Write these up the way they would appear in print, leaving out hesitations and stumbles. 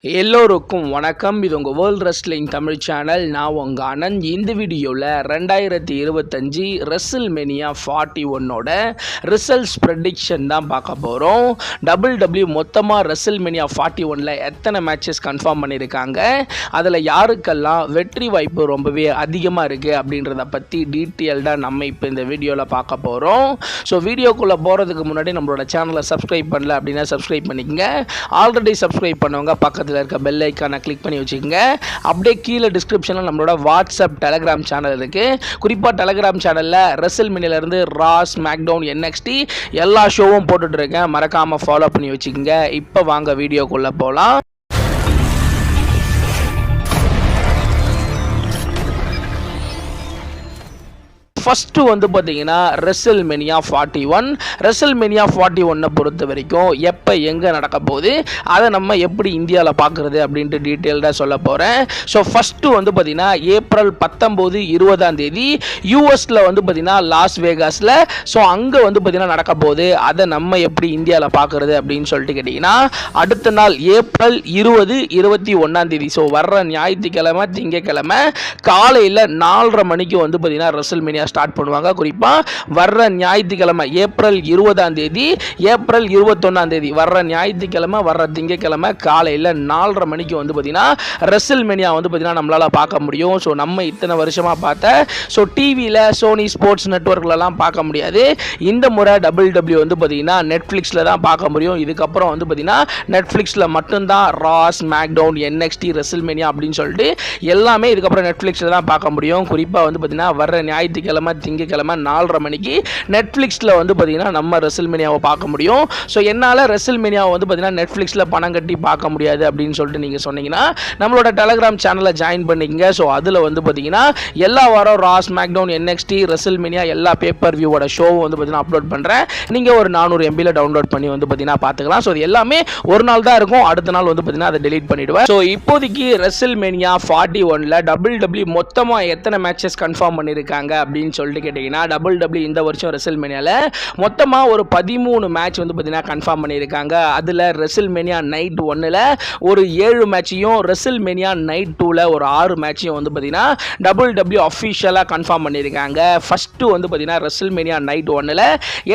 எல்லோருக்கும் வணக்கம். இது உங்கள் வேர்ல்ட் ரெஸ்லிங் தமிழ் சேனல். நான் உங்கள் ஆனந்த். இந்த வீடியோவில் 2025 ரெஸ்ல்மேனியா 41 ரிசல்ட்ஸ் ப்ரெடிக்ஷன் தான் பார்க்க போகிறோம். WWE மொத்தமாக ரெஸ்ல்மேனியா 41 எத்தனை மேட்சஸ் கன்ஃபார்ம் பண்ணியிருக்காங்க, அதில் யாருக்கெல்லாம் வெற்றி வாய்ப்பு ரொம்பவே அதிகமாக இருக்குது அப்படின்றத பற்றி டீட்டெயில்டாக நம்ம இப்போ இந்த வீடியோவில் பார்க்க போகிறோம். ஸோ வீடியோக்குள்ளே போகிறதுக்கு முன்னாடி நம்மளோட சேனலை சப்ஸ்கிரைப் பண்ணல அப்படின்னா சப்ஸ்கிரைப் பண்ணிக்கங்க. ஆல்ரெடி சப்ஸ்கிரைப் பண்ணவங்க பக்கத்தில் இருக்க பெல் ஐக்கானை கிளிக் பண்ணி வச்சுக்கோங்க. அப்படியே கீழே டிஸ்கிரிப்ஷனில் நம்மளோட வாட்ஸ்அப் டெலகிராம் சேனல் இருக்குது. குறிப்பாக டெலகிராம் சேனலில் ரெஸ்ல்மேனியாவிலேருந்து ராஸ், ஸ்மாக்டவுன், NXT எல்லா ஷோவும் போட்டுட்ருக்கேன். மறக்காமல் ஃபாலோ பண்ணி வச்சுக்கோங்க. இப்போ வாங்க வீடியோக்குள்ளே போகலாம். ஃபஸ்ட்டு பார்த்தீங்கன்னா ரெஸ்ல்மேனியா 41 பொறுத்த வரைக்கும் எப்போ எங்கே நடக்க போகுது, அதை நம்ம எப்படி இந்தியாவில் பார்க்குறது அப்படின்ட்டு டீட்டெயில்டாக சொல்ல போகிறேன். ஸோ ஃபஸ்ட்டு பார்த்தீங்கன்னா ஏப்ரல் 19, 20 யூஎஸில் பார்த்தீங்கன்னா லாஸ் வேகாஸில். ஸோ அங்கே பார்த்தீங்கன்னா நடக்க போகுது. அதை நம்ம எப்படி இந்தியாவில் பார்க்குறது அப்படின்னு சொல்லிட்டு கேட்டிங்கன்னா, அடுத்த நாள் ஏப்ரல் 20, 21 ஸோ வர்ற ஞாயிற்றுக்கிழமை, திங்கக்கிழமை காலையில் 4:30 மணிக்கு பார்த்தீங்கன்னா ரெஸ்ல்மேனியா ஸ்டார்ட் பண்ணுவாங்க. குறிப்பாக வர்ற ஞாயிற்றுக்கிழமை ஏப்ரல் 20, ஏப்ரல் 21 வர்ற ஞாயிற்றுக்கிழமை, வர்ற திங்கக்கிழமை காலையில் 4:30 மணிக்கு பார்த்தீங்கன்னா ரெஸ்ல்மேனியா பார்த்தீங்கன்னா நம்மளால் பார்க்க முடியும். ஸோ நம்ம இத்தனை வருஷமாக பார்த்த டிவியில் சோனி ஸ்போர்ட்ஸ் நெட்வொர்க்லலாம் பார்க்க முடியாது. இந்த முறை WWE பார்த்தீங்கன்னா நெட்ஃப்ளிக்ஸில் தான் பார்க்க முடியும். இதுக்கப்புறம் பார்த்தீங்கன்னா நெட்ஃப்ளிக்ஸில் மட்டும்தான் ராஸ், ஸ்மாக்டவுன், NXT, ரெஸ்ல்மேனியா அப்படின்னு சொல்லிட்டு எல்லாமே இதுக்கப்புறம் நெட்ஃப்ளிக்ஸில் தான் பார்க்க முடியும். குறிப்பாக பார்த்தீங்கன்னா வர்ற ஞாயிற்றுக்கிழமை, திங்கக்கிழமை 4:30 மணிக்கு நெட்ஃப்ளிக்ஸில் பார்த்தீங்கன்னா நம்ம ரெஸ்ல்மேனியாவை பார்க்க முடியும். ஸோ என்னால் ரெஸ்ல்மேனியாவை பார்த்தீங்கன்னா நெட்ஃப்ளிக்ஸில் பணம் கட்டி பார்க்க முடியாது அப்படின்னு சொல்லிட்டு நீங்கள் சொன்னீங்கன்னா நம்மளோட டெலகிராம் சேனலை ஜாயின் பண்ணிக்கங்க. ஸோ அதில் பார்த்தீங்கன்னா எல்லா வாரம் ராஸ், ஸ்மாக்டவுன், NXT, ரெஸ்ல்மேனியா எல்லா பேப்பர் வியூவோட ஷோவும் பார்த்தீங்கன்னா அப்லோட் பண்ணுறேன். நீங்கள் ஒரு 400 MBயில் டவுன்லோட் பண்ணி பார்த்தீங்கன்னா பார்த்துக்கலாம். ஸோ இது எல்லாமே ஒரு நாள் தான் இருக்கும். அடுத்த நாள் பார்த்தீங்கன்னா அதை டெலீட் பண்ணிவிடுவேன். ஸோ இப்போதைக்கு ரெஸ்ல்மேனியா 41 WWE மொத்தமாக எத்தனை மேட்சஸ் கன்ஃபார்ம் பண்ணியிருக்காங்க அப்படின்னு சொல்லிட்டு கேட்டிங்கன்னா, WWE இந்த வருஷம் ரெஸ்ல்மேனியாவில் மொத்தமாக ஒரு 13 மேட்ச் பார்த்தீங்கன்னா கன்ஃபார்ம் பண்ணியிருக்காங்க. அதில் ரெஸ்ல்மேனியா நைட் 1ல் ஒரு 7 மேட்சையும், ரெஸ்ல்மேனியா நைட் 2ல் ஒரு 6 மேட்சையும் பார்த்தீங்கன்னா WWE அஃபிஷியலாக கன்ஃபார்ம் பண்ணியிருக்காங்க. ஃபஸ்ட்டு பார்த்தீங்கன்னா ரெஸ்ல்மேனியா நைட் 1ல்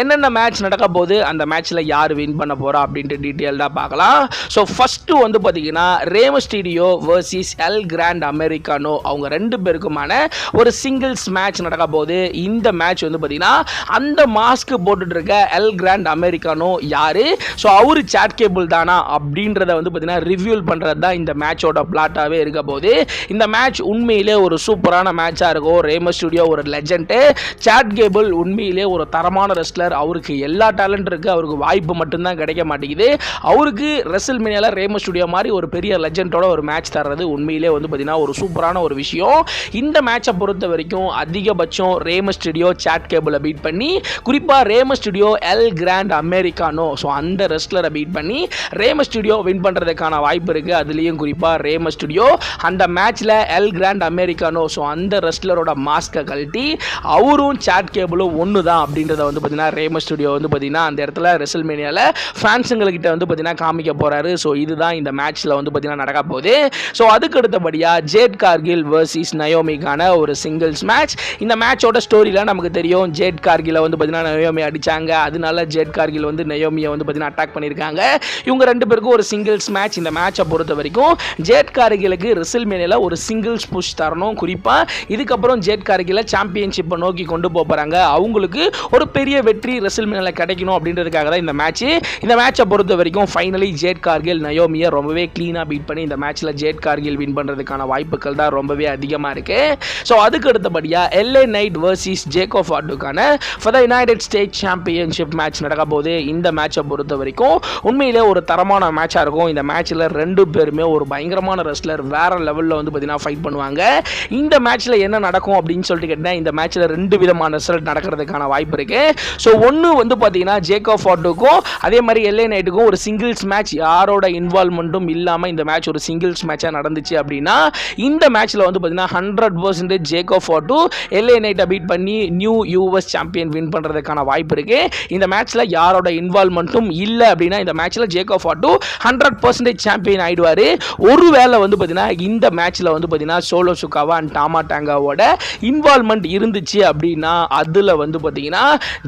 என்னென்ன மேட்ச் நடக்க போகுது, அந்த மேட்ச்சில் யார் வின் பண்ண போகிறா அப்படின்ட்டு டீட்டெயில்டாக பார்க்கலாம். ஸோ ஃபஸ்ட்டு பார்த்தீங்கன்னா ரே Mysterio vs L grand Americano அவங்க 2 பேருக்குமான ஒரு சிங்கிள்ஸ் மேட்ச் நடக்க போகுது. இந்த மேட்ச் பார்த்தீங்கன்னா அந்த மாஸ்க் போட்டுட்டு இருக்க எல் கிராண்ட் அமெரிக்கானோ யாரு, ஸோ அவரு சாட் கேபிள் தானா அப்படின்றத பார்த்தீங்கன்னா ரிவ்யூல் பண்ணுறது தான் இந்த மேட்சோட பிளாட்டாகவே இருக்க போகுது. இந்த மேட்ச் உண்மையிலே ஒரு சூப்பரான மேட்சாக இருக்கும். ரே மிஸ்டீரியோ ஒரு லெஜெண்டு, சாட் கேபிள் உண்மையிலே ஒரு தரமான ரெஸ்லர். அவருக்கு எல்லா டேலண்ட் இருக்குது, அவருக்கு வாய்ப்பு மட்டும்தான் கிடைக்க மாட்டேங்குது. அவருக்கு ரெஸ்ல்மேனியாவில் ரே மிஸ்டீரியோ மாதிரி ஒரு பெரிய லெஜெண்டோட ஒரு மேட்ச் தர்றது உண்மையிலே பார்த்தீங்கன்னா ஒரு சூப்பரான ஒரு விஷயம். இந்த மேட்சை பொறுத்த வரைக்கும் அதிகபட்சம் ரே மிஸ்டீரியோ சாட் கேபிளை பீட் பண்ணி, குறிப்பாக ரே Mysterio L grand Americano so அந்த ரெஸ்லரை பீட் பண்ணி ரே மிஸ்டீரியோ வின் பண்ணுறதுக்கான வாய்ப்பு இருக்குது. அதுலேயும் குறிப்பாக ரே மிஸ்டீரியோ அந்த மேட்ச்சில் எல் கிராண்ட் அமெரிக்கானோ ஸோ அந்த ரெஸ்லரோட மாஸ்கை கழட்டி அவரும் சாட் கேபிளும் ஒன்று தான் அப்படின்றத பார்த்தீங்கன்னா ரே மிஸ்டீரியோ பார்த்தீங்கன்னா அந்த இடத்துல ரெஸ்ல்மேனியாவில் ஃபேன்ஸுங்கள்கிட்ட பார்த்தீங்கன்னா காமிக்க போகிறாரு. ஸோ இதுதான் இந்த மேட்ச்சில் பார்த்தீங்கன்னா நடக்க போகுது. ஸோ அதுக்கு அடுத்தபடியாக ஜேட் கார்கில் வர்சஸ் நயோமிக்கான ஒரு சிங்கிள்ஸ் மேட்ச். இந்த மேட்சோட ஸ்டோரியில் நமக்கு தெரியும், ஜேட் கார்கில் பார்த்தீங்கன்னா நயோமி அடித்தாங்க. அதனால ஜேட் கார்கில் நயோமியை பார்த்தீங்கன்னா அட்டாக் பண்ணியிருக்காங்க. இவங்க 2 பேருக்கும் ஒரு சிங்கிள்ஸ் மேட்ச். இந்த மேட்சை பொறுத்த வரைக்கும் ஜேட் கார்கிலுக்கு ரெஸ்ல்மேனியாவில் ஒரு சிங்கிள்ஸ் புஷ் தரணும். குறிப்பாக இதுக்கப்புறம் ஜேட் கார்கில் சாம்பியன்ஷிப்பை நோக்கி கொண்டு போகிறாங்க. அவங்களுக்கு ஒரு பெரிய வெற்றி ரெஸ்ல்மேனியாவில் கிடைக்கணும் அப்படின்றதுக்காக தான் இந்த மேட்ச். இந்த மேட்சை பொறுத்த வரைக்கும் ஃபைனலி ஜேட் கார்கில் நயோமியை ரொம்பவே க்ளீனாக பீட் பண்ணி இந்த மேட்ச்சில் ஜேட் கார்கில் வின் பண்ணுறதுக்கான வாய்ப்புகள் தான் ரொம்பவே அதிகமாக இருக்குது. ஸோ அதுக்கு அடுத்தபடியாக LA நைட் வர்சஸ் ஜேக்கோ ஃபார்டுக்கான for the United States championship match நடக்க போகுது. இந்த மேட்சை பொறுத்த வரைக்கும் உண்மையிலே ஒரு தரமான மேட்சாக இருக்கும். இந்த மேட்ச்சில் 2 பேருமே ஒரு பயங்கரமான ரெஸ்லர், வேறு லெவலில் பார்த்தீங்கன்னா ஃபைட் பண்ணுவாங்க. இந்த மேட்ச்சில் என்ன நடக்கும் அப்படின்னு சொல்லிட்டு கேட்டால், இந்த மேட்ச்சில் 2 விதமான ரிசல்ட் நடக்கிறதுக்கான வாய்ப்பு இருக்குது. ஸோ ஒன்று பார்த்தீங்கன்னா ஜேக்கோ ஃபார்டுக்கும் அதே மாதிரி LA நைட்டுக்கும் ஒரு சிங்கிள்ஸ் மேட்ச், யாரோட இன்வால்மெண்ட்டும் இல்லாமல் இந்த மேட்ச் ஒரு சிங்கிள்ஸ் மேட்சாக நடந்துச்சு அப்படின்னா, இந்த மேட்ச்சில் பார்த்தீங்கன்னா 100% ஜேக்கோ ஃபார்டு LA நைட்டை ஆல்டர்னேட்டை பீட் பண்ணி நியூ யூஎஸ் சாம்பியன் வின் பண்ணுறதுக்கான வாய்ப்பு இருக்குது. இந்த மேட்ச்சில் யாரோட இன்வால்மெண்ட்டும் இல்லை அப்படின்னா இந்த மேட்ச்சில் ஜேக்கப் ஃபாட்டு 100% சாம்பியன் ஆயிடுவார். ஒருவேளை வந்து பார்த்தீங்கன்னா இந்த மேட்ச்சில் வந்து பார்த்தீங்கன்னா சோலோ சுக்காவா அண்ட் டாமா டாங்காவோட இன்வால்மெண்ட் இருந்துச்சு அப்படின்னா அதில் வந்து பார்த்தீங்கன்னா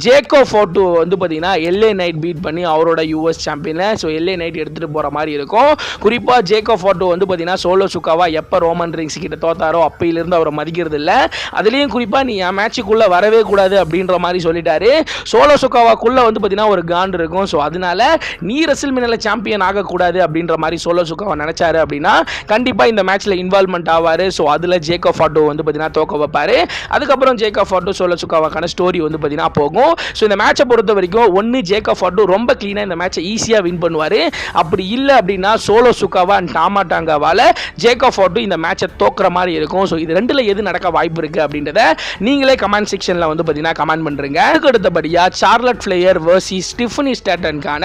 ஜேக்கப் ஃபாட்டு வந்து பார்த்தீங்கன்னா எல்ஏ நைட் பீட் பண்ணி அவரோட யூஎஸ் சாம்பியனை எல்ஏ நைட் எடுத்துகிட்டு போகிற மாதிரி இருக்கும். குறிப்பாக ஜேக்கப் ஃபாட்டு வந்து பார்த்தீங்கன்னா சோலோ சுக்காவா எப்போ ரோமன் ரிங்ஸ் கிட்ட தோத்தாரோ அப்பையிலிருந்து அவரை மதிக்கிறது இல்லை. அதுலேயும் குறிப்பாக நீ என் மேட்சுக்குள்ளே வரவே கூடாது அப்படின்ற மாதிரி சொல்லிட்டாரு. சோலோ சுக்காவாக்குள்ளே வந்து பார்த்தீங்கன்னா ஒரு காண்ட் இருக்கும். ஸோ அதனால நீ ரெசில்மேனியால சாம்பியன் ஆகக்கூடாது அப்படின்ற மாதிரி சோலோ சுக்காவா நினைச்சாரு அப்படின்னா கண்டிப்பாக இந்த மேட்ச்சில் இன்வால்மெண்ட் ஆவார். ஸோ அதில் ஜேக்கப் ஃபாட்டு வந்து பார்த்தீங்கன்னா தோக்க வைப்பார். அதுக்கப்புறம் ஜேக்கப் ஃபாட்டு சோலோ சுக்காவாக்கான ஸ்டோரி வந்து பார்த்தீங்கன்னா போகும். ஸோ இந்த மேட்சை பொறுத்த வரைக்கும் ஒன்று ஜேக்கப் ஃபாட்டு ரொம்ப க்ளீனாக இந்த மேட்சை ஈஸியாக வின் பண்ணுவார். அப்படி இல்லை அப்படின்னா சோலோ சுக்காவா அண்ட் டாமா டாங்காவால் ஜேக்கப் ஃபாட்டு இந்த மேட்சை தோக்குற மாதிரி இருக்கும். ஸோ இது ரெண்டில் எது நடக்க வாய்ப்பு இருக்குது அப்படின்றத நீங்களே கமெண்ட் செக்ஷனில் வந்து பார்த்தீங்கன்னா கமெண்ட் பண்ணுறீங்க. அதுக்கு அடுத்தபடியாக சார்லட் ஃப்ளேயர் வர்சஸ் ஸ்டிஃபனி ஸ்டாட்டனுக்கான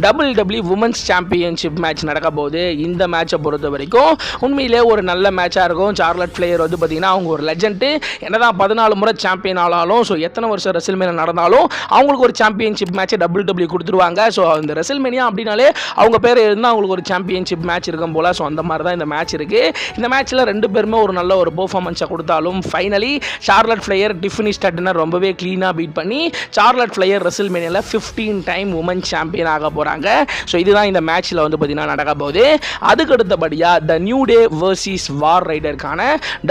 WWE உமன்ஸ் சாம்பியன்ஷிப் மேட்ச் நடக்க போகுது. இந்த மேட்சை பொறுத்த வரைக்கும் உண்மையிலே ஒரு நல்ல மேட்சாக இருக்கும். சார்லட் ஃப்ளேயர் வந்து பார்த்தீங்கன்னா அவங்க ஒரு லெஜெண்ட். என்னதான் 14 முறை சாம்பியன் ஆனாலும் எத்தனை வருஷம் ரெசில்மேனியா நடந்தாலும் அவங்களுக்கு ஒரு சாம்பியன்ஷிப் மேட்சை WWE கொடுத்துருவாங்க. ஸோ அந்த ரெசில்மேனியா அப்படின்னாலே அவங்க பேர் இருந்தால் அவங்களுக்கு ஒரு சாம்பியன்ஷிப் மேட்ச் இருக்கும் போல. ஸோ அந்த மாதிரி தான் இந்த மேட்ச் இருக்குது. இந்த மேட்ச்சில் ரெண்டு பேருமே ஒரு நல்ல ஒரு பெர்ஃபார்மன்ஸை கொடுத்தாலும் ஃபைனலி சார்லட் ஃப்ளேயர் டிஃபினி ஸ்டாட்டனை ரொம்பவே க்ளீனாக பீட் பண்ணி சார்லட் ஃப்ளேயர் ரெசில்மேனியாவில் 15 டைம் உமன் சாம்பியன் ஆக போகிறாங்க. ஸோ இதுதான் இந்த மேட்ச்சில் வந்து பார்த்தீங்கன்னா நடக்க போகுது. அதுக்கு அடுத்தபடியாக the new day versus war ரைடருக்கான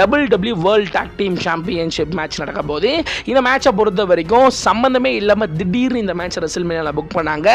WWE world tag team championship match நடக்க போகுது. இந்த மேட்சை பொறுத்த வரைக்கும் சம்பந்தமே இல்லாமல் திடீர்னு இந்த மேட்சை ரெசில்மேனியாவில் புக் பண்ணாங்க.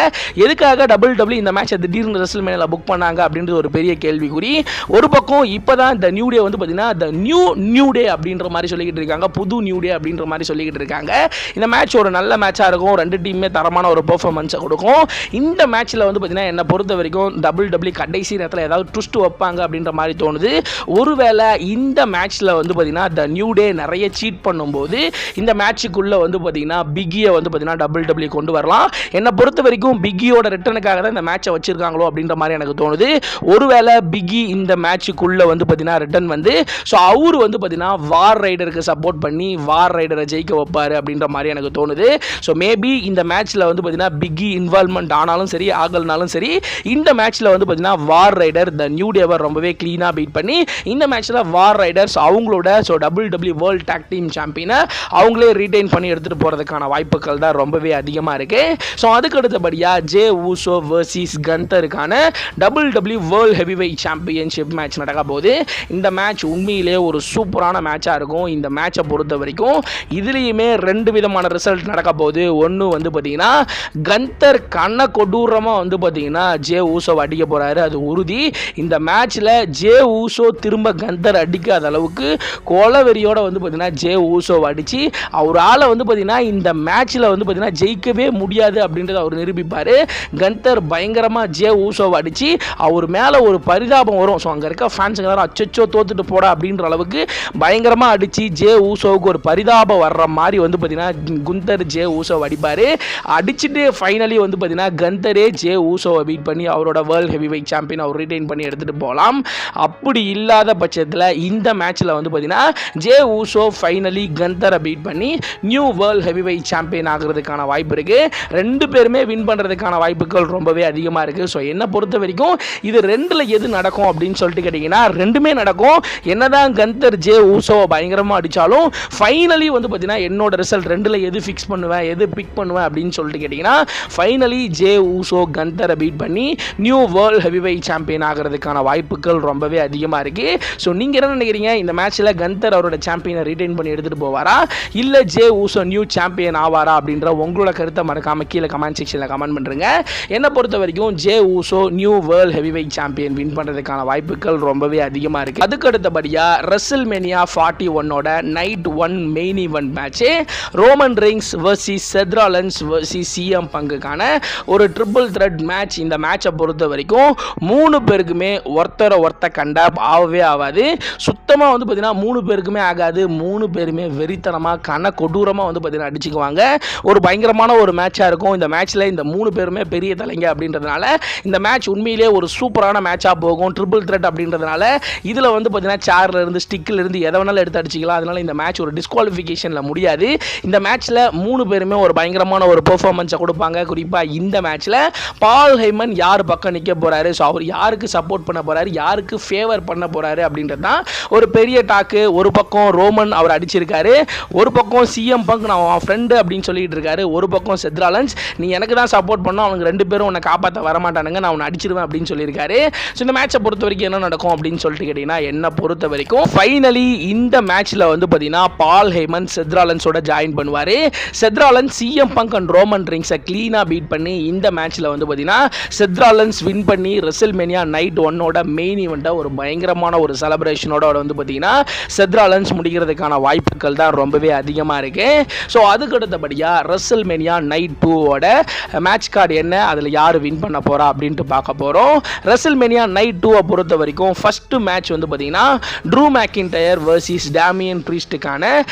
எதுக்காக WWE இந்த மேட்சை திடீர்னு ரெசில்மேனியாவில் புக் பண்ணாங்க அப்படின்றது ஒரு பெரிய கேள்விக்குறி. ஒரு பக்கம் இப்போ தான் த நியூ டே வந்து பார்த்தீங்கன்னா த நியூ டே அப்படின்ற மாதிரி சொல்லிக்கிட்டு இருக்காங்க. புது நியூ டே அப்படின்ற மாதிரி சொல்லிக்கிட்டு இருக்காங்க. இந்த மேட்ச் ஒரு நல்ல மேட்சாக இருக்கும். ரெண்டு டீமே தரமான ஒரு பெர்ஃபார்மன்ஸை கொடுக்கும். இந்த மேட்ச்சில் வந்து பார்த்தீங்கன்னா என்னை பொறுத்த வரைக்கும் WWE கடைசி நேரத்தில் ஏதாவது ட்விஸ்ட் வைப்பாங்க அப்படின்ற மாதிரி தோணுது. ஒருவேளை இந்த மேட்ச்சில் வந்து பார்த்தீங்கன்னா த நியூ டே நிறைய சீட் பண்ணும்போது இந்த மேட்சுக்குள்ளே வந்து பார்த்தீங்கன்னா பிக்கியை வந்து பார்த்தீங்கன்னா WWE கொண்டு வரலாம். என்னை பொறுத்த வரைக்கும் பிக்கியோட ரிட்டனுக்காக தான் இந்த மேட்சை வச்சிருக்காங்களோ அப்படின்ற மாதிரி எனக்கு தோணுது. ஒருவேளை பிக்கி இந்த மேட்சுக்குள்ளே வந்து பார்த்தீங்கன்னா ரிட்டன் வந்து அவர் வந்து பார்த்தீங்கன்னா வார் ரைடருக்கு சப்போர்ட் பண்ணி வார் ரைடரை ஜெயிக்க வைப்பார் அப்படின்ற மாதிரி எனக்கு தோணுது. ஸோ மேபி இந்த மேட்ச்சில் வந்து பார்த்தீங்கன்னா பிக்கி இன்வால்மெண்ட் ஆனாலும் சரி ஆகலனாலும் சரி இந்த மேட்ச்சில் வந்து பார்த்தீங்கன்னா வார் ரைடர் த நியூ டேவை ரொம்பவே க்ளீனாக பீட் பண்ணி இந்த மேட்ச்சில் வார் ரைடர்ஸ் அவங்களோட WWE வேர்ல்ட் டாக் டீம் சாம்பியனை அவங்களே ரீடைன் பண்ணி எடுத்துகிட்டு போகிறதுக்கான வாய்ப்புகள் தான் ரொம்பவே அதிகமாக இருக்குது. ஸோ அதுக்கு அடுத்தபடியாக ஜே ஊசோ வர்சஸ் கந்தருக்கான WWE world heavyweight championship match நடக்க போகுது. இந்த மேட்ச் உண்மையிலே ஒரு சூப்பரான மேட்சாக இருக்கும். இந்த மேட்சை பொறுத்த வரைக்கும் இதுலேயுமே ரெண்டு விதமான ரிசல்ட் நடக்க போகுது. ஒன்று வந்து பார்த்தீங்கன்னா கந்தர் கண்ணை கொடூரமாக வந்து பார்த்தீங்கன்னா ஜே ஊசோவை அடிக்க போகிறாரு, அது உறுதி. இந்த மேட்ச்சில் ஜே ஊசோ திரும்ப கந்தர் அடிக்காத அளவுக்கு கொலவெறியோட வந்து பார்த்தீங்கன்னா ஜே ஊசோவை அடித்து அவரால் வந்து பார்த்தீங்கன்னா இந்த மேட்ச்சில் வந்து பார்த்தீங்கன்னா ஜெயிக்கவே முடியாது அப்படின்றத அவர் நிரூபிப்பார். கந்தர் பயங்கரமாக ஜே ஊசோவை அடித்து அவர் மேலே ஒரு பரிதாபம் வரும். ஸோ அங்கே இருக்க ஃபேன்ஸுங்க எல்லாரும் அச்சோ தோத்துட்டு போடா அப்படின்ற அளவுக்கு பயங்கரமாக அடித்து ஜே ஊசோவுக்கு ஒரு பரிதாபம் வர்ற மாதிரி வந்து பார்த்தீங்கன்னா குந்தர் ஜே ஊசோவை அடிப்பார். அடிச்சுட்டு ஃபைனலி வந்து பார்த்தீங்கன்னா கந்தரே ஜே ஊசோவை பீட் பண்ணி அவரோட வேர்ல்ட் ஹெவிவெயிட் சாம்பியன் அவர் ரிட்டைன் பண்ணி எடுத்துகிட்டு போகலாம். அப்படி இல்லாத பட்சத்தில் இந்த மேட்ச்சில் வந்து பார்த்தீங்கன்னா ஜே ஊசோ ஃபைனலி கந்தரை பீட் பண்ணி நியூ வேர்ல்ட் ஹெவிவெயிட் சாம்பியன் ஆகிறதுக்கான வாய்ப்பு இருக்குது. ரெண்டு பேருமே வின் பண்ணுறதுக்கான வாய்ப்புகள் ரொம்பவே அதிகமாக இருக்குது. ஸோ என்னை பொறுத்த வரைக்கும் இது ரெண்டில் எது நடக்கும் அப்படின்னு சொல்லிட்டு கேட்டிங்கன்னா ரெண்டுமே நடக்கும். என்னதான் கந்தர் ஜே ஊசோவை பயங்கரமாக அடித்தாலும் ஃபைனலி வந்து பார்த்தீங்கன்னா என்னோட ரிசல்ட் ரெண்டில் எது ஃபிக்ஸ் பண்ணுவேன் எது பிக் பண்ணுவேன் அப்படின்னு சொல்லிட்டு கேட்டிங்கன்னா ஃபைனலி ஜே ஊசோ கந்தரை பீட் பண்ணி நியூ வேர்ல்ட் ஹெவிவெயிட் சாம்பியன் ஆகிறதுக்கான வாய்ப்புகள் ரொம்பவே அதிகமாக இருக்குது. ஸோ நீங்கள் என்ன நினைக்கிறீங்க? இந்த மேட்ச்சில் கந்தர் அவரோட சாம்பியனை ரிட்டைன் பண்ணி எடுத்துகிட்டு போவாரா இல்லை ஜே ஊசோ நியூ சாம்பியன் ஆவாரா அப்படின்ற உங்களோட கருத்தை மறக்காமல் கீழே கமெண்ட் செக்ஷனில் கமெண்ட் பண்ணுறேங்க. என்னை பொறுத்த வரைக்கும் Jey Uso new world heavyweight champion win பண்ணுறதுக்கான வாய்ப்புகள் ரொம்பவே அதிகமாக இருக்குது. அதுக்கு அடுத்தபடியாக ரெசில்மேனியா 41ஓட night 1 main event match Roman Reigns versus Seth Rollins versus CM பங்குக்கான ஒரு ட்ரிபிள் த்ரெட் மேட்ச். இந்த மேட்சை பொறுத்த வரைக்கும் 3 பேருக்குமே ஒருத்தரை கண்டா ஆகவே ஆகாது. சுத்தமாக வந்து பார்த்தீங்கன்னா 3 பேருக்குமே ஆகாது. 3 பேருமே வெறித்தனமாக கண்ண கொடூரமாக வந்து பார்த்தீங்கன்னா அடிச்சுக்குவாங்க. ஒரு பயங்கரமான ஒரு மேட்சாக இருக்கும். இந்த மேட்ச்சில் இந்த 3 பேருமே பெரிய தலைங்க அப்படின்றதுனால இந்த மேட்ச் உண்மையிலே ஒரு சூப்பரான மேட்சாக போகும். ட்ரிபிள் த்ரெட் அப்படின்றதுனால இதில் வந்து பார்த்தீங்கன்னா சேர்ல இருந்து ஸ்டிக்கில் இருந்து எதை வேணாலும் எடுத்து அடிச்சிக்கலாம். அதனால இந்த மேட்ச் ஒரு டிஸ்குவாலிஃபிகேஷனில் முடியாது. இந்த மேட்ச்சில் 3 பேருமே ஒரு பயங்கரமான ஒரு பெர்ஃபார்மன்ஸை கொடுப்பாங்க. குறிப்பாக இந்த மேட்ச்சில் பால் ஹெய்மன் யார் பக்கம் நிற்க போகிறாரு, ஸோ அவர் யாருக்கு சப்போர்ட் பண்ண போகிறாரு, யாருக்கு ஃபேவர் பண்ண போகிறாரு அப்படின்றது தான் ஒரு பெரிய டாக்கு. ஒரு பக்கம் ரோமன் அவர் அடிச்சிருக்காரு, ஒரு பக்கம் சிஎம் பங்க் நான் அவன் ஃப்ரெண்டு அப்படின்னு சொல்லிட்டு இருக்காரு, ஒரு பக்கம் செத்ராலன்ஸ் நீ எனக்கு தான் சப்போர்ட் பண்ணோம், அவங்க 2 பேரும் உன்னை காப்பாற்ற வரமாட்டானுங்க, நான் உன்னை அடிச்சிருவேன் அப்படின்னு சொல்லியிருக்காரு. ஸோ இந்த மேட்சை பொறுத்த வரைக்கும் என்ன நடக்கும் அப்படின்னு சொல்லிட்டு கேட்டிங்கன்னா, என்னை பொறுத்த வரைக்கும் ஃபைனலி இந்த மேட்ச்சில் வந்து பார்த்தீங்கன்னா பால் ஹெய்மன் செத்ராலன்ஸோட ஜாயின் பண்ணுவார். செத்ராலன்ஸ் சிஎம் பங்க் அண்ட் ரோமன் ரிங்ஸை க்ளீனாக பீட் பண்ணி இந்த மேட்ச்சில் வந்து பார்த்தீங்கன்னா செத்ராலன்ஸ் வின் பண்ணி ரெசில்மேனியா நைட் 1ஓட மெயின் ஈவெண்ட்டை ஒரு பயங்கரமான ஒரு செலிப்ரேஷனோட வந்து பார்த்தீங்கன்னா செத்ராலன்ஸ் முடிக்கிறதுக்கான வாய்ப்புகள் தான் ரொம்பவே அதிகமாக இருக்கு. ஸோ அதுக்கு அடுத்தபடியாக ரெசில்மேனியா நைட் 2ஓட மேட்ச் கார்டு என்ன, அதில் யார் வின் பண்ண போகிறா அப்படின்ட்டு பார்க்க போகிறோம். ரெசில்மேனியா நைட் 2 பொறுத்த வரைக்கும் ஃபர்ஸ்ட் மேட்ச் வந்து பார்த்தீங்கன்னா true McIntyre versus Damian ப்ரீஸ்டுக்கான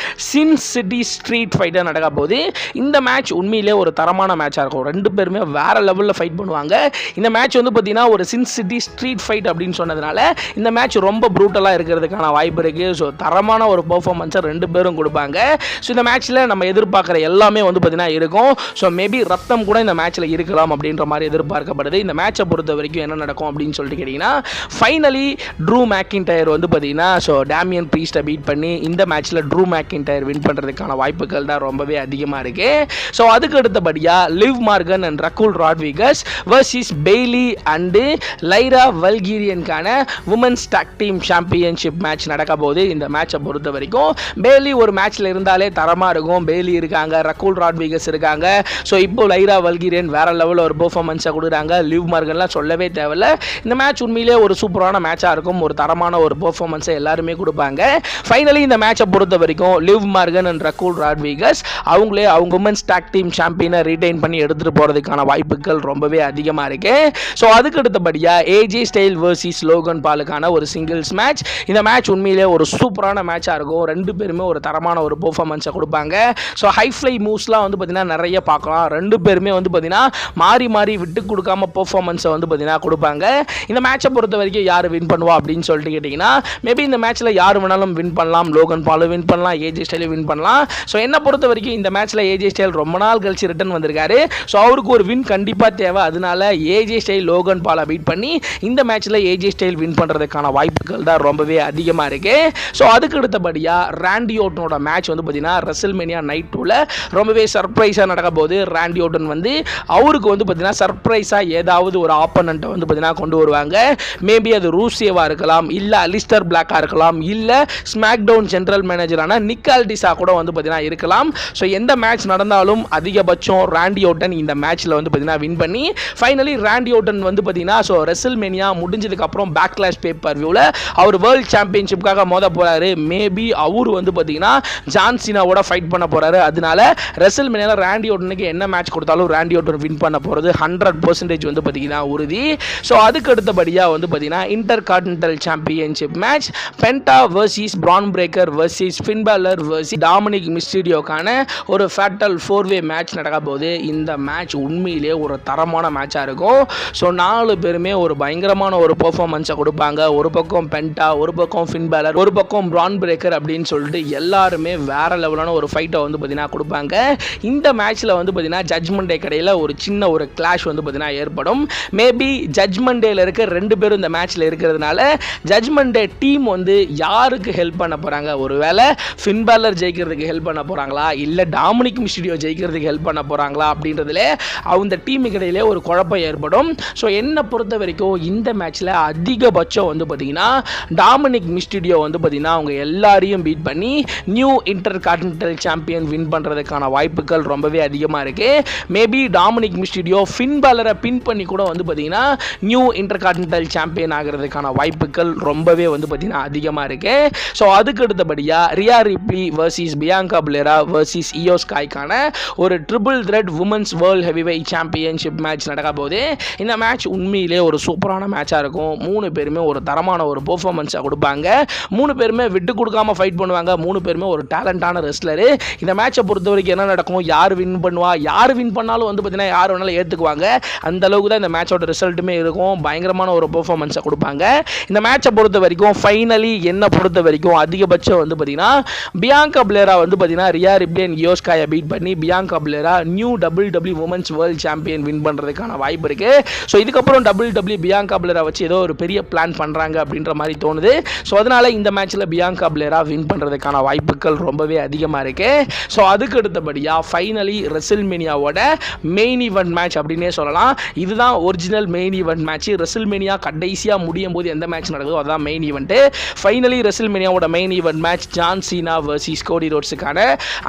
sin city street ஃபைட்டாக நடக்க போகுது. இந்த மேட்ச் உண்மையிலே ஒரு தரமான மேட்சாக இருக்கும். 2 பேருமே வேற லெவலில் ஃபைட் பண்ணுவாங்க. இந்த மேட்ச் வந்து பார்த்தீங்கன்னா ஒரு சின் சிட்டி ஸ்ட்ரீட் ஃபைட் அப்படின்னு சொன்னதுனால இந்த மேட்ச் ரொம்ப ப்ரூட்டலாக இருக்கிறதுக்கான வாய்ப்பு இருக்குது. ஸோ தரமான ஒரு பெர்ஃபார்மன்ஸை 2 பேரும் கொடுப்பாங்க. ஸோ இந்த மேட்ச்சில் நம்ம எதிர்பார்க்குற எல்லாமே வந்து பார்த்தீங்கன்னா இருக்கும். ஸோ மேபி ரத்தம் கூட இந்த மேட்ச்சில் இருக்கலாம் அப்படின்ற மாதிரி எதிர்பார்க்கப்படுது. இந்த மேட்சை பொறுத்த வரைக்கும் என்ன நடக்கும் அப்படின்னு சொல்லிட்டு கேட்டிங்கன்னா, ஃபைனலி ட்ரூ மேக்கின்டயர் வந்து பார்த்தீங்கன்னா ஸோ டேமியன் ப்ரீஸ்ட்டை பீட் பண்ணி இந்த மேட்ச்சில் ட்ரூ மேக்கின்டயர் வின் பண்ணுறதுக்கான வாய்ப்புகள் தான் ரொம்பவே அதிகமாக இருக்குது. ஸோ அதுக்கு அடுத்தபடியாக Liv Morgan and Raquel Rodriguez versus Bayley and Lyra வல்கீரியனுக்கான women's tag team championship match நடக்க போகுது. இந்த மேட்சை பொறுத்த வரைக்கும் பெய்லி ஒரு மேட்ச்சில் இருந்தாலே தரமாக இருக்கும். பெய்லி இருக்காங்க, ரகுல் ராட்விகஸ் இருக்காங்க. ஸோ இப்போ லைரா வல்கீரியன் வேற லெவலில் ஒரு பெர்ஃபார்மன்ஸை கொடுக்குறாங்க. லிவ் மார்கன்லாம் சொல்லவே தேவையில்ல. இந்த மேட்ச் உண்மையிலே ஒரு சூப்பரான மேட்சாக இருக்கும். ஒரு தரமான ஒரு பெர்ஃபார்மன்ஸை எல்லாருமே கொடுப்பாங்க. ஃபைனலி இந்த மேட்சை பொறுத்த வரைக்கும் லிவ் மார்கன் அண்ட் ரகுல் ராட்விகஸ் அவங்களே அவங்க உமன்ஸ் டாக் டீம் சாம்பியனை ரிட்டைன் பண்ணி எடுத்துகிட்டு போகிறதுக்கான வாய்ப்புகள் ரொம்பவே அதிகமாக இருக்கு. ஸோ அதுக்கு அடுத்தபடியாக ஏஜே ஸ்டைல் வர்சஸ் லோகன் பாலுக்கான ஒரு சிங்கிள்ஸ் மேட்ச். இந்த மேட்ச் உண்மையிலே ஒரு சூப்பரான மேட்சாக இருக்கும். 2 பேருமே ஒரு தரமான ஒரு பெர்ஃபார்மன்ஸை கொடுப்பாங்க. ஸோ ஹை ஃப்ளை மூவ்ஸ்லாம் வந்து பார்த்தீங்கன்னா நிறைய பார்க்கலாம். 2 பேருமே வந்து பார்த்தீங்கன்னா மாறி மாறி விட்டு கொடுக்காம பெர்ஃபார்மன்ஸை வந்து பார்த்தீங்கன்னா கொடுப்பாங்க. இந்த மேட்சை பொறுத்த வரைக்கும் யார் வின் பண்ணுவா அப்படின்னு சொல்லிட்டு கேட்டிங்கன்னா, மேபி இந்த மேட்ச்சில் யார் வேணாலும் வின் பண்ணலாம். லோகன் பாலும் வின் பண்ணலாம், ஏஜே ஸ்டைலும் வின் பண்ணலாம். ஸோ என்னை பொறுத்த வரைக்கும் இந்த மேட்ச்சில் ஏஜே ஸ்டைல் ரொம்ப நாள் கழிச்சு ரிட்டர்ன் வந்திருக்காரு. ஸோ அவருக்கு ஒரு வின் கண்டிப்பாக தேவை. அதனால ஏஜே ஸ்டைல் லோகன் பாலை பீட் பண்ணி இந்த மேட்ச்சில் ஏஜே ஸ்டைல் வின் பண்ணுறதுக்கான வாய்ப்புகள் தான் ரொம்பவே அதிகமாக இருக்கு. ஸோ அதுக்கு அடுத்தபடியாக ராண்டி ஓட்டனோட மேட்ச் வந்து பார்த்தீங்கன்னா ரெசில்மேனியா நைட் 2ல ரொம்பவே சர்ப்ரைஸாக நடக்க போகுது. ராண்டி ஓட்டன் வந்து அவருக்கு வந்து பார்த்தீங்கன்னா சர்ப்ரைஸாக ஏதாவது ஒரு ஆப்பனண்ட்டை வந்து பார்த்தீங்கன்னா கொண்டு வருவாங்க. மேபி அது ரூசியவாக இருக்கலாம், இல்லை அலிஸ்டர் பிளாக்காக இருக்கலாம், இல்லை ஸ்மாக் டவுன் ஜென்ரல் மேனேஜரான நிக் ஆல்டிஸா கூட வந்து பார்த்தீங்கன்னா இருக்கலாம். ஸோ எந்த மேட்ச் நடந்தாலும் அதிகபட்சம் ராண்டி ஓட்டன் இந்த மேட்ச்சில் வந்து பார்த்தீங்கன்னா வின் பண்ணி ஃபைனலி ராண்டி ஓட்டன் வந்து பார்த்தீங்கன்னா ஸோ ரெசில்மேனியா முடிஞ்சதுக்கப்புறம் பேக்லாஷ் பேப்பர் வியூவில் அவர் வேர்ல்ட் சாம்பியன்ஷிப்காக மோத போகிறாரு. மேபி அவர் வந்து பார்த்தீங்கன்னா ஜான் சீனாவோட ஃபைட் பண்ண போகிறாரு. அதனால ரெசில்மேனியாவில் ராண்டி ஓட்டனுக்கு என்ன மேட்ச் கொடுத்தாலும் ராண்டி ஓட்டன் வின் பண்ண போகிறது 100% வந்து பார்த்தீங்கன்னா உறுதி. ஸோ அதுக்கு அடுத்தபடியாக வந்து பார்த்தீங்கன்னா intercontinental championship match Penta versus Bron Breakker versus Finn Balor versus Dominik மிஸ்டீரியோக்கான ஒரு ஃபேட்டல் 4-வே மேட்ச் நடக்க போகுது. இந்த மேட்ச் உண்மையிலே ஒரு தரமான மேட்சாக இருக்கும். ஸோ 4 பேருமே ஒரு பயங்கரமான ஒரு பெர்ஃபார்மன்ஸை கொடுப்பாங்க. ஒரு பக்கம் பென்டா, ஒரு பக்கம் ஃபின் பாலர், ஒரு பக்கம் பிரான் பிரேக்கர் அப்படின்னு சொல்லிட்டு எல்லாருமே வேற லெவலான ஒரு ஃபைட்டை வந்து பார்த்தீங்கன்னா கொடுப்பாங்க. இந்த மேட்ச்சில் வந்து பார்த்தீங்கன்னா ஜட்ஜ்மெண்ட் டே கடையில் ஒரு சின்ன ஒரு கிளாஷ் வந்து பார்த்தீங்கன்னா ஏற்படும். மேபி ஜட்ஜ்மெண்ட் டேல இருக்க 2 பேரும் இந்த மேட்ச்சில் இருக்கிறதுனால ஜட்ஜ்மெண்ட் டே டீம் வந்து யாருக்கு ஹெல்ப் பண்ண போகிறாங்க, ஒருவேளை ஃபின் பாலர் ஜெயிக்கிறதுக்கு ஹெல்ப் பண்ண போகிறாங்களா, இல்லை டாமினிக் மிஸ்டீரியோ ஜெயிக்கிறதுக்கு ஹெல்ப் பண்ண போகிறாங்களா அப்படின்றதுல அந்த டீம் இடையிலே ஒரு குழப்பம் ஏற்படும். ஸோ என்னை பொறுத்த வரைக்கும் இந்த மேட்ச்சில் அதிகபட்சம் வந்து பார்த்தீங்கன்னா டாமினிக் மிஸ்டீரியோ வந்து பார்த்தீங்கன்னா அவங்க எல்லாரையும் பீட் பண்ணி new inter continental champion win பண்ணுறதுக்கான வாய்ப்புகள் ரொம்பவே அதிகமாக இருக்குது. மேபி டாமினிக் மிஸ்டீரியோ ஃபின் பாலரை பின் பண்ணி கூட வந்து பார்த்தீங்கன்னா நியூ இன்டர் கான்டினென்டல் சாம்பியன் ஆகிறதுக்கான வாய்ப்புகள் ரொம்பவே வந்து பார்த்தீங்கன்னா அதிகமாக இருக்குது. ஸோ அதுக்கு அடுத்தபடியாக Rhea Ripley versus Bianca Belair versus Iyo ஸ்கைக்கான ஒரு triple threat women's world heavyweight championship match நடக்க போகுது. இந்த மேட்ச் உண்மையிலே ஒரு சூப்பரான மேட்சாக இருக்கும். 3 பேருமே ஒரு தரமான ஒரு பெர்ஃபார்மன்ஸை கொடுப்பாங்க. 3 பேருமே விட்டு கொடுக்காம ஃபைட் பண்ணுவாங்க. 3 பேருமே ஒரு டேலண்டான ரெஸ்லரு. இந்த மேட்சை பொறுத்த வரைக்கும் என்ன நடக்கும், யார் வின் பண்ணுவா, யார் வின் பண்ணாலும் வந்து பார்த்தீங்கன்னா யார் வேணாலும் ஏற்றுக்குவாங்க. அந்த அளவுக்கு தான் இந்த மேட்சோட ரிசல்ட்டுமே இருக்கும். பயங்கரமான ஒரு பெர்ஃபார்மன்ஸை கொடுப்பாங்க. இந்த மேட்சை பொறுத்த வரைக்கும் ஃபைனலி என்னை பொறுத்த வரைக்கும் அதிகபட்சம் வந்து பார்த்தீங்கன்னா பியாங்கா பிளேரா வந்து பார்த்தீங்கன்னா ரியா ரிப்ளியன் யோஸ்காயை பீட் பண்ணி Bianca Belair new WWE women's world champion win பண்ணுறதுக்கான வாய்ப்பு இருக்குது. ஸோ இதுக்கப்புறம் WWE பியாங்கா பிளேரா வச்சு ஏதோ ஒரு பெரிய பிளான் பண்ணுறாங்க அப்படின்ற மாதிரி தோணுது. ஸோ அதனால் இந்த மேட்ச்சில் பியாங்கா பிளேரா வின் பண்ணுறதுக்கான வாய்ப்புகள் ரொம்பவே அதிகமாக இருக்குது. ஸோ அதுக்கு அடுத்தபடியாக ஃபைனலி ரெசில்மேனியாவோட மெயின் ஈவெண்ட் மேட்ச் அப்படின்னே சொல்லலாம். இதுதான் original main event match. WrestleMania கடைசியாக முடியும் போது எந்த மேட்ச் நடக்குதோ அதுதான் மெயின் ஈவெண்ட்டு. ஃபைனலி ரெசில்மேனியாவோட main event match John Cena versus Cody ரோட்ஸுக்கான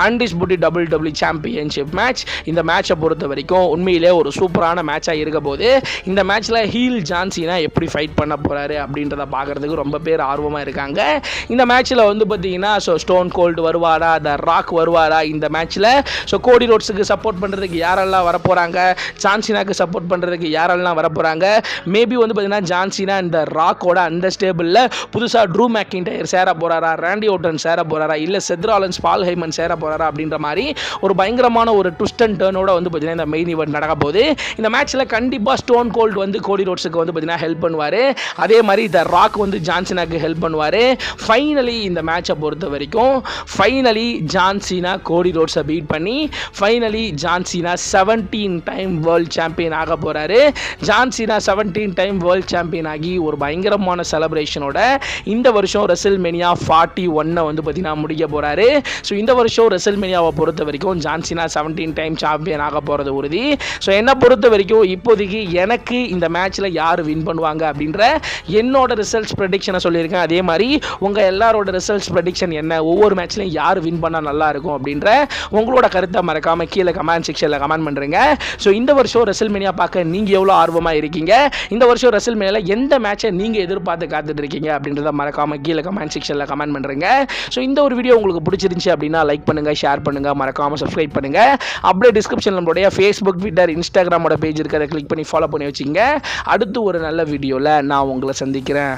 அன்டிஸ்பியூட்டட் WWE சாம்பியன்ஷிப் மேட்ச். இந்த மேட்சை பொறுத்த வரைக்கும் உண்மையிலே ஒரு சூப்பரான மேட்சாக இருக்க போது இந்த மேட்ச்சில் ஹீல் ஜான் சீனா எப்படி ஃபைட் பண்ண போகிறாரு அப்படின்றத பார்க்குறதுக்கு ரொம்ப பேர் ஆர்வமாக இருக்காங்க. இந்த மேட்ச்சில் வந்து பார்த்தீங்கன்னா ஸோ ஸ்டோன் கோல்டு வருவாரா, த ராக் வருவாரா இந்த மேட்ச்சில்? ஸோ கோடி ரோட்ஸுக்கு சப்போர்ட் பண்ணுறதுக்கு யாரெல்லாம் வரப்போகிறாங்க, ஜான் சீனாக்கு சப்போர்ட் பண்ணுறதுக்கு யாரெல்லாம் வரப்போகிறாங்க? மேபி வந்து பார்த்தீங்கன்னா ஜான் சீனா இந்த ராக்கோட அந்த ஸ்டேபிளில் புதுசாக ட்ரூ மேக்கின்டயர் சேர போகிறாரா, ராண்டி ஓட்டன் சேர போகிறாரா, இல்லை செத் ராலன்ஸ் பால் ஹைமன் சேர போகிறாரா அப்படின்ற மாதிரி ஒரு பயங்கரமான ஒரு ட்விஸ்ட் அண்ட் டர்னோட வந்து பார்த்தீங்கன்னா இந்த மெயின் ஈவெண்ட் நடக்க போகுது. இந்த மேட்ச்சில் கண்டிப்பாக ஸ்டோன் கோல்டு வந்து கோடி ரோட்ஸுக்கு வந்து பார்த்தீங்கன்னா ஹெல்ப் பண்ணுவார். அதே மாதிரி த ராக் வந்து ஜான் சீனாக்கு ஹெல்ப் பண்ணுவார். ஃபைனலி இந்த மேட்சை பொறுத்த வரைக்கும் ஃபைனலி ஜான் சீனா கோடி ரோட்ஸை பீட் பண்ணி finally John Cena 17 time world champion ஆக போகிறாரு. John Cena 17 time world champion ஆகி ஒரு பயங்கரமான செலிப்ரேஷனோட இந்த வருஷம் ரெசில்மேனியா 41 வந்து பார்த்தீங்கன்னா முடிக்க போகிறாரு. ஸோ இந்த வருஷம் ரெசில்மேனியாவை பொறுத்த வரைக்கும் ஜான் சீனா 17 டைம் சாம்பியன் ஆக போகிறது உறுதி. ஸோ என்னை பொறுத்த வரைக்கும் இப்போதைக்கு எனக்கு இந்த மேட்ச்சில் யார் வின் பண்ணுவாங்க அப்படின்ற என்னோட ரிசல்ட்ஸ் ப்ரெடிக்ஷனை சொல்லியிருக்கேன். அதே மாதிரி உங்கள் எல்லாரோட ரிசல்ட்ஸ் ப்ரெடிக்ஷன் என்ன, ஒவ்வொரு மேட்ச்லையும் யார் வின் பண்ணால் நல்லா இருக்கும் அப்படின்ற உங்களோட கருத்தை மறக்காமல் கீழே கமெண்ட் செக்ஷனில் கமெண்ட் பண்ணுறீங்க. ஸோ இந்த வருஷம் ரெசில்மேனியா பார்க்க நீங்கள் எவ்வளோ ஆர்வமாக இருக்கீங்க, இந்த வருஷம் ரெசில்மேனியாவில் எந்த மேட்சை நீங்கள் எதிர்பார்த்து காத்துட்டு இருக்கீங்க அப்படின்றத மறக்காமல் கீழே கமெண்ட் செக்ஷனில் கமெண்ட் பண்ணுறீங்க. ஸோ இந்த ஒரு வீடியோ உங்களுக்கு பிடிச்சிருந்துச்சு அப்படின்னா லைக் பண்ணுங்கள், ஷேர் பண்ணுங்கள், மறக்காமல் சப்ஸ்கிரைப் பண்ணுங்கள். அப்படியே டிஸ்கிரிப்ஷனில் நம்மளுடைய ஃபேஸ்புக், ட்விட்டர், இன்ஸ்டாகிராமோட பேஜ் இருக்குது, அதை கிளிக் பண்ணி ஃபாலோ பண்ணி வச்சுங்க. அடுத்து ஒரு நல்ல வீடியோவில் நான் உங்களை சந்திக்கிறேன்.